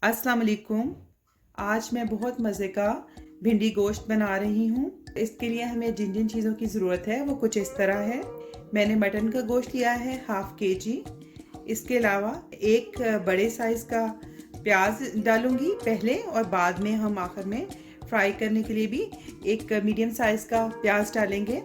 अस्सलाम वालेकुम। आज मैं बहुत मज़े का भिंडी गोश्त बना रही हूँ। इसके लिए हमें जिन जिन चीज़ों की ज़रूरत है वो कुछ इस तरह है। मैंने मटन का गोश्त लिया है हाफ़ केजी। इसके अलावा एक बड़े साइज़ का प्याज डालूँगी पहले, और बाद में हम आखिर में फ्राई करने के लिए भी एक मीडियम साइज़ का प्याज डालेंगे।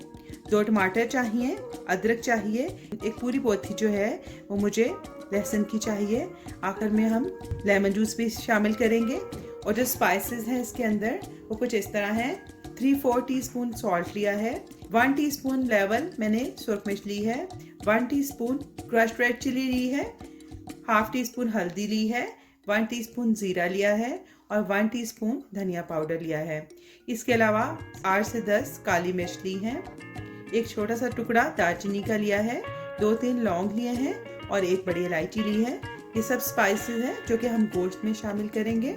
2 टमाटर चाहिए, अदरक चाहिए, एक पूरी पोथी जो है वो मुझे लहसुन की चाहिए। आखिर में हम लेमन जूस भी शामिल करेंगे। और जो स्पाइसेस हैं इसके अंदर वो कुछ इस तरह हैं। 3-4 टीस्पून सॉल्ट लिया है, 1 टीस्पून लेवल मैंने सुरख मिर्च ली है, 1 टीस्पून क्रश्ड रेड चिली ली है, हाफ टी स्पून हल्दी ली है, 1 टीस्पून ज़ीरा लिया है और 1 टीस्पून धनिया पाउडर लिया है। इसके अलावा 8 से 10 काली मिर्च ली है, एक छोटा सा टुकड़ा दालचीनी का लिया है, 2-3 लौंग लिए हैं और एक बड़ी इलायची ली है। ये सब स्पाइसेस हैं जो कि हम गोश्त में शामिल करेंगे।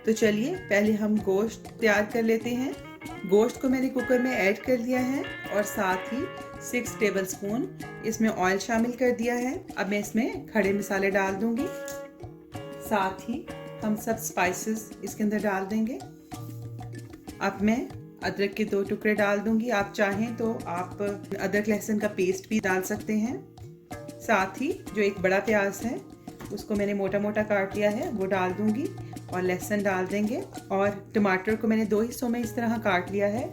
तो चलिए पहले हम गोश्त तैयार कर लेते हैं। गोश्त को मैंने कुकर में ऐड कर दिया है और साथ ही 6 टेबलस्पून इसमें ऑयल शामिल कर दिया है। अब मैं इसमें खड़े मसाले डाल दूंगी, साथ ही हम सब स्पाइसेस इसके अंदर डाल देंगे। अब मैं अदरक के 2 टुकड़े डाल दूंगी। आप चाहें तो आप अदरक लहसुन का पेस्ट भी डाल सकते हैं। साथ ही जो एक बड़ा प्याज है उसको मैंने मोटा मोटा काट लिया है वो डाल दूंगी और लहसुन डाल देंगे। और टमाटर को मैंने 2 हिस्सों में इस तरह काट लिया है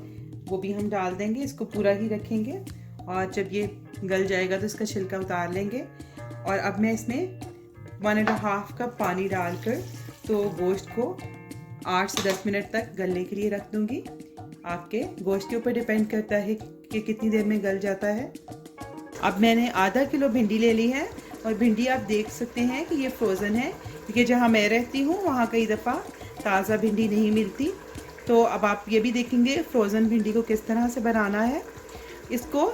वो भी हम डाल देंगे। इसको पूरा ही रखेंगे और जब ये गल जाएगा तो इसका छिलका उतार लेंगे। और अब मैं इसमें 1.5 कप पानी डालकर तो गोश्त को 8 से 10 मिनट तक गलने के लिए रख दूंगी। आपके गोश्त के ऊपर डिपेंड करता है कि कितनी देर में गल जाता है। अब मैंने आधा किलो भिंडी ले ली है और भिंडी आप देख सकते हैं कि ये फ्रोज़न है, क्योंकि जहाँ मैं रहती हूँ वहाँ कई दफ़ा ताज़ा भिंडी नहीं मिलती। तो अब आप ये भी देखेंगे फ्रोज़न भिंडी को किस तरह से बनाना है। इसको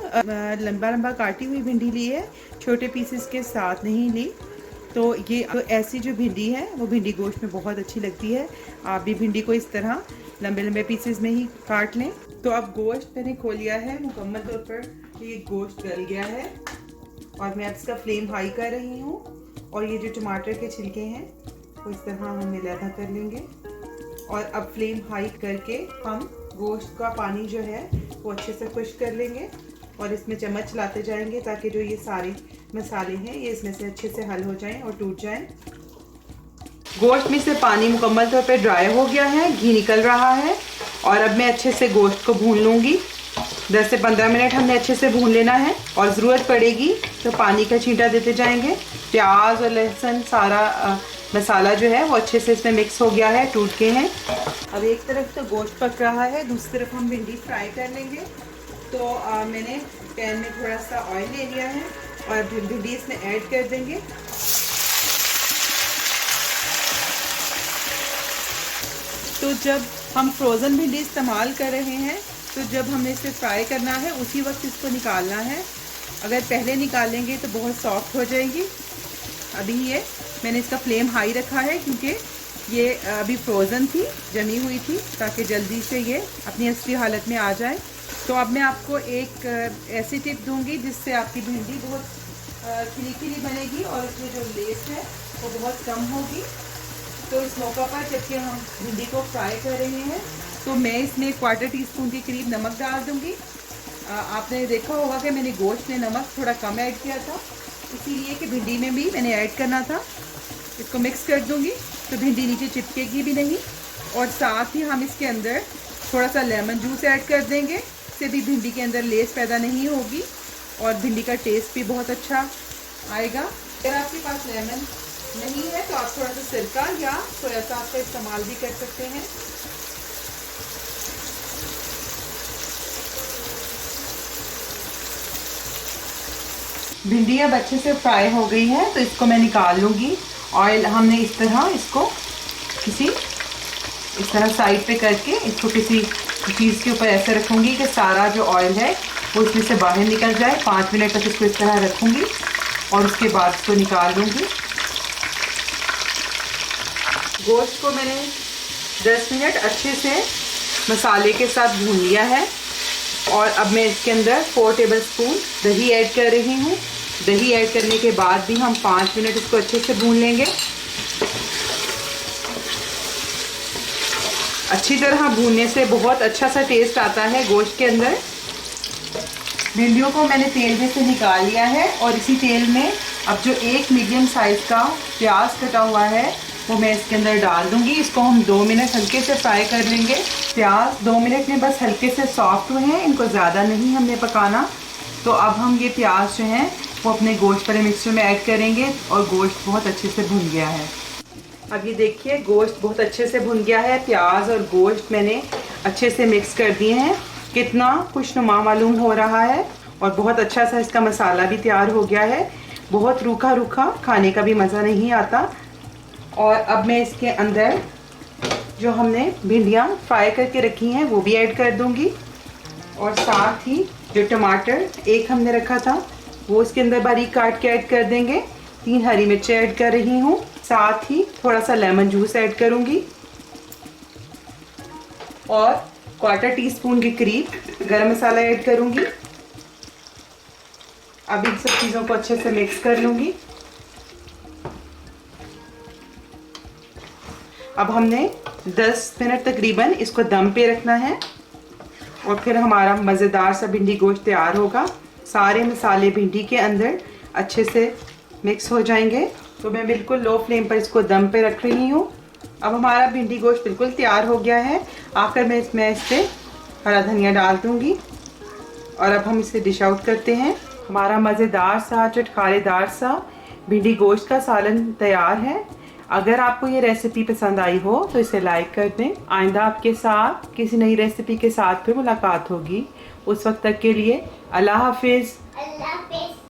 लंबा लंबा काटी हुई भिंडी ली है, छोटे पीसेस के साथ नहीं ली। तो ये ऐसी जो भिंडी है वो भिंडी गोश्त में बहुत अच्छी लगती है। आप भी भिंडी को इस तरह लंबे लंबे पीसेस में ही काट लें। तो अब गोश्त मैंने खोल लिया है मुकम्मल तौर पर, ये गोश्त गल गया है और मैं अब इसका फ्लेम हाई कर रही हूँ। और ये जो टमाटर के छिलके हैं वो इस तरह हम अलग कर लेंगे। और अब फ्लेम हाई करके हम गोश्त का पानी जो है वो अच्छे से खुश्क कर लेंगे और इसमें चम्मच चलाते जाएंगे ताकि जो ये सारे मसाले हैं ये इसमें से अच्छे से हल हो जाएं और टूट जाएं। गोश्त में से पानी मुकम्मल तौर पे ड्राई हो गया है, घी निकल रहा है। और अब मैं अच्छे से गोश्त को भून लूँगी। 10 से 15 मिनट हमने अच्छे से भून लेना है और ज़रूरत पड़ेगी तो पानी का छींटा देते जाएंगे। प्याज और लहसुन सारा मसाला जो है वो अच्छे से इसमें मिक्स हो गया है, टूट के हैं। अब एक तरफ तो गोश्त पक रहा है, दूसरी तरफ हम भिंडी फ्राई कर लेंगे। तो मैंने पैन में थोड़ा सा ऑयल ले लिया है और भिंडी इसमें ऐड कर देंगे। तो जब हम फ्रोज़न भिंडी इस्तेमाल कर रहे हैं तो जब हमने इसे फ्राई करना है उसी वक्त इसको निकालना है। अगर पहले निकालेंगे तो बहुत सॉफ्ट हो जाएगी। अभी ये मैंने इसका फ्लेम हाई रखा है क्योंकि ये अभी फ्रोज़न थी, जमी हुई थी, ताकि जल्दी से ये अपनी असली हालत में आ जाए। तो अब मैं आपको एक ऐसी टिप दूंगी जिससे आपकी भिंडी बहुत खिली खिली बनेगी और उसमें जो लेस है वो बहुत कम होगी। तो इस मौका पर जबकि हम भिंडी को फ्राई कर रहे हैं तो मैं इसमें 1/4 टीस्पून के करीब नमक डाल दूंगी। आपने देखा होगा कि मैंने गोश्त में नमक थोड़ा कम ऐड किया था, इसीलिए कि भिंडी में भी मैंने ऐड करना था। इसको मिक्स कर दूंगी तो भिंडी नीचे चिपकेगी भी नहीं। और साथ ही हम इसके अंदर थोड़ा सा लेमन जूस ऐड कर देंगे, इससे भी भिंडी के अंदर लेस पैदा नहीं होगी और भिंडी का टेस्ट भी बहुत अच्छा आएगा। अगर आपके पास लेमन नहीं है तो आप थोड़ा सा सिरका या सोया सॉस का इस्तेमाल भी कर सकते हैं। भिंडी अब अच्छे से फ्राई हो गई है तो इसको मैं निकाल लूँगी। ऑयल हमने इस तरह इसको इस तरह साइड पे करके इसको किसी चीज़ के ऊपर ऐसे रखूँगी कि सारा जो ऑयल है वो इसमें से बाहर निकल जाए। 5 मिनट तक इसको इस तरह रखूँगी और उसके बाद इसको निकाल लूँगी। गोश्त को मैंने 10 मिनट अच्छे से मसाले के साथ भून लिया है और अब मैं इसके अंदर 4 टेबलस्पून दही ऐड कर रही हूँ। दही ऐड करने के बाद भी हम 5 मिनट इसको अच्छे से भून लेंगे। अच्छी तरह भूनने से बहुत अच्छा सा टेस्ट आता है गोश्त के अंदर। भिंडियों को मैंने तेल में से निकाल लिया है और इसी तेल में अब जो एक मीडियम साइज़ का प्याज कटा हुआ है वो मैं इसके अंदर डाल दूंगी। इसको हम 2 मिनट हल्के से फ्राई कर लेंगे। प्याज 2 मिनट में बस हल्के से सॉफ्ट हुए हैं, इनको ज़्यादा नहीं हमने पकाना। तो अब हम ये प्याज जो हैं वो अपने गोश्त वाले मिक्सचर में ऐड करेंगे और गोश्त बहुत अच्छे से भुन गया है। अब ये देखिए गोश्त बहुत अच्छे से भुन गया है। प्याज और गोश्त मैंने अच्छे से मिक्स कर दिए हैं। कितना खुशनुमा मालूम हो रहा है और बहुत अच्छा सा इसका मसाला भी तैयार हो गया है। बहुत रूखा रूखा खाने का भी मज़ा नहीं आता। और अब मैं इसके अंदर जो हमने भिंडियाँ फ्राई करके रखी हैं वो भी ऐड कर दूंगी और साथ ही जो टमाटर एक हमने रखा था वो इसके अंदर बारीक काट के ऐड कर देंगे। 3 हरी मिर्चें ऐड कर रही हूँ, साथ ही थोड़ा सा लेमन जूस ऐड करूँगी और 1/4 टीस्पून के करीब गरम मसाला ऐड करूँगी। अब इन सब चीज़ों को अच्छे से मिक्स कर लूँगी। अब हमने 10 मिनट तकरीबन इसको दम पे रखना है और फिर हमारा मज़ेदार सा भिंडी गोश्त तैयार होगा। सारे मसाले भिंडी के अंदर अच्छे से मिक्स हो जाएंगे। तो मैं बिल्कुल लो फ्लेम पर इसको दम पे रख रही हूँ। अब हमारा भिंडी गोश्त बिल्कुल तैयार हो गया है। आकर मैं इसमें हरा धनिया डाल दूँगी और अब हम इसे डिश आउट करते हैं। हमारा मज़ेदार सा चटखारेदार सा भिंडी गोश्त का सालन तैयार है। अगर आपको ये रेसिपी पसंद आई हो तो इसे लाइक कर दें। आइंदा आपके साथ किसी नई रेसिपी के साथ फिर मुलाकात होगी। उस वक्त तक के लिए अल्लाह हाफिज़।